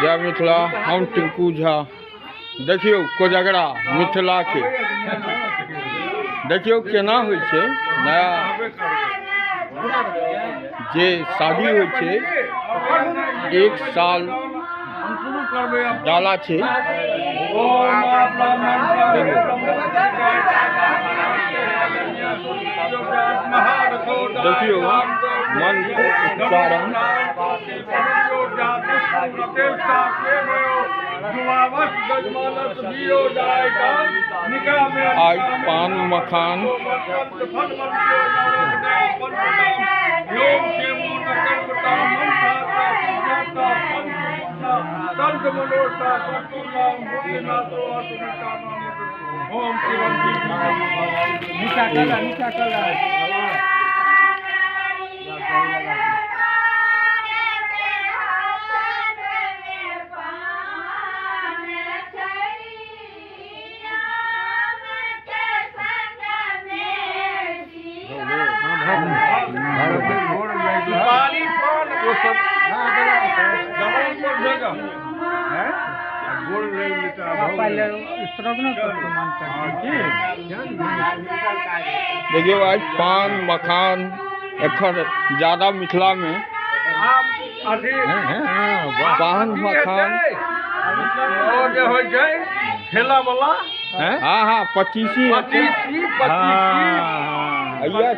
जय मिथिला। हम टिंकू झा। देखियो कोजगरा मिथिला के देखियो केना होइ छै। नया जे शादी होइ छै, 1 साल डाला छै। देखियो मंत्र उच्चारण आज पान मखान देखियो आज पान मखान एखन ज्यादा मिथिला में पान मखान ठेला वाला हाँ 25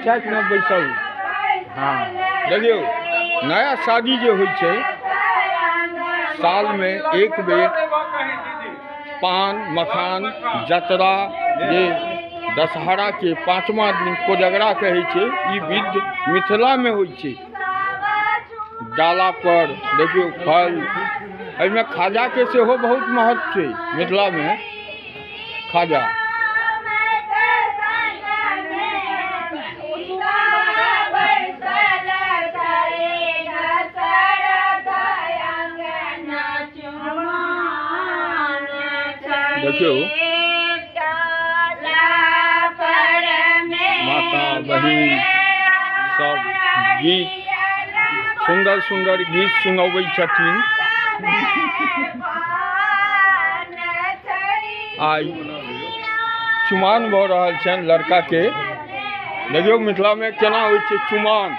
छठ में बैसल। देखियो नया शादी जो होइ छै, साल में एक बेर पान मखान जतरा जे दशहरा के 5वां दिन कोजगरा कहै छै, ई विध मिथिला में होइ छै। डाला पर देखियो फल, एहिमे खाजा के सेहो बहुत महत्व छै। मिथिला में खाजा देखियो माता बहिन सब गीत सुंदर सुंदर गीत सुनबै छथिन। आई चुमाओन भऽ रहल छनि लड़का के। देखियो मिथिला में केना होइ छै चुमाओन,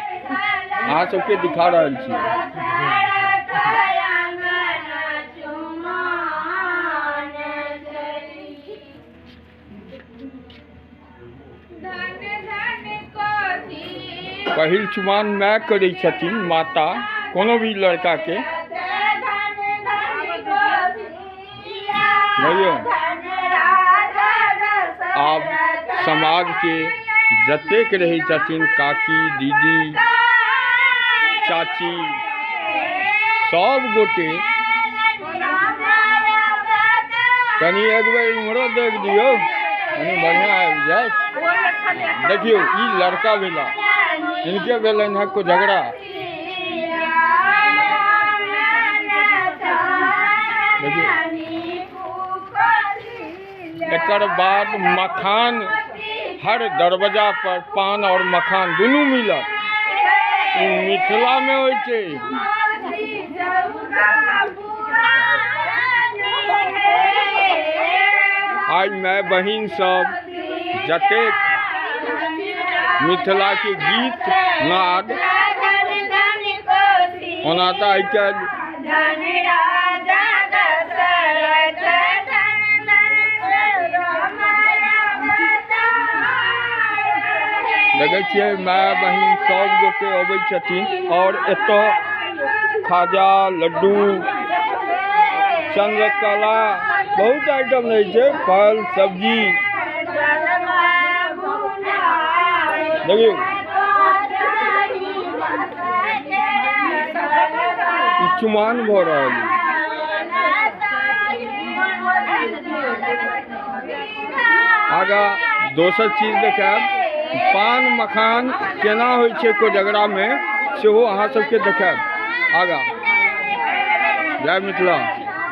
अहाँ सबके दिखा रहल छी। पहिल चुमाओन माय करै छथिन, माता कोनो भी लड़का के। आब समाज के जतेक रहै छथिन, काकी दीदी चाची सब गोटे कनी एक बेर इम्हरो देख दियो, कनी बढ़िया आबि जाए। देखियो ई लड़का भेला, इनके भेलन है कोजगरा। एकर बाद मखान, हर दरवाजा पर पान और मखान दुनू मिलत। मिथिला में होइ छै। आज माय बहिन सब जतेक मिथिला के गीत नाद ओना तऽ आइ काल्हि देखै छियै माय बहिन सब गोटे अबै छथिन। और एतऽ खाजा लड्डू चंद्रकला बहुत आइटम रहै छै, फल सब्जी। देखियो चुमाओन भऽ रहल है। आगा दोसर चीज देखायब, पान मखान केना होइ छै कोजगरा में, सेहो अहाँ सबके देखायब आगा। जय मिथिला।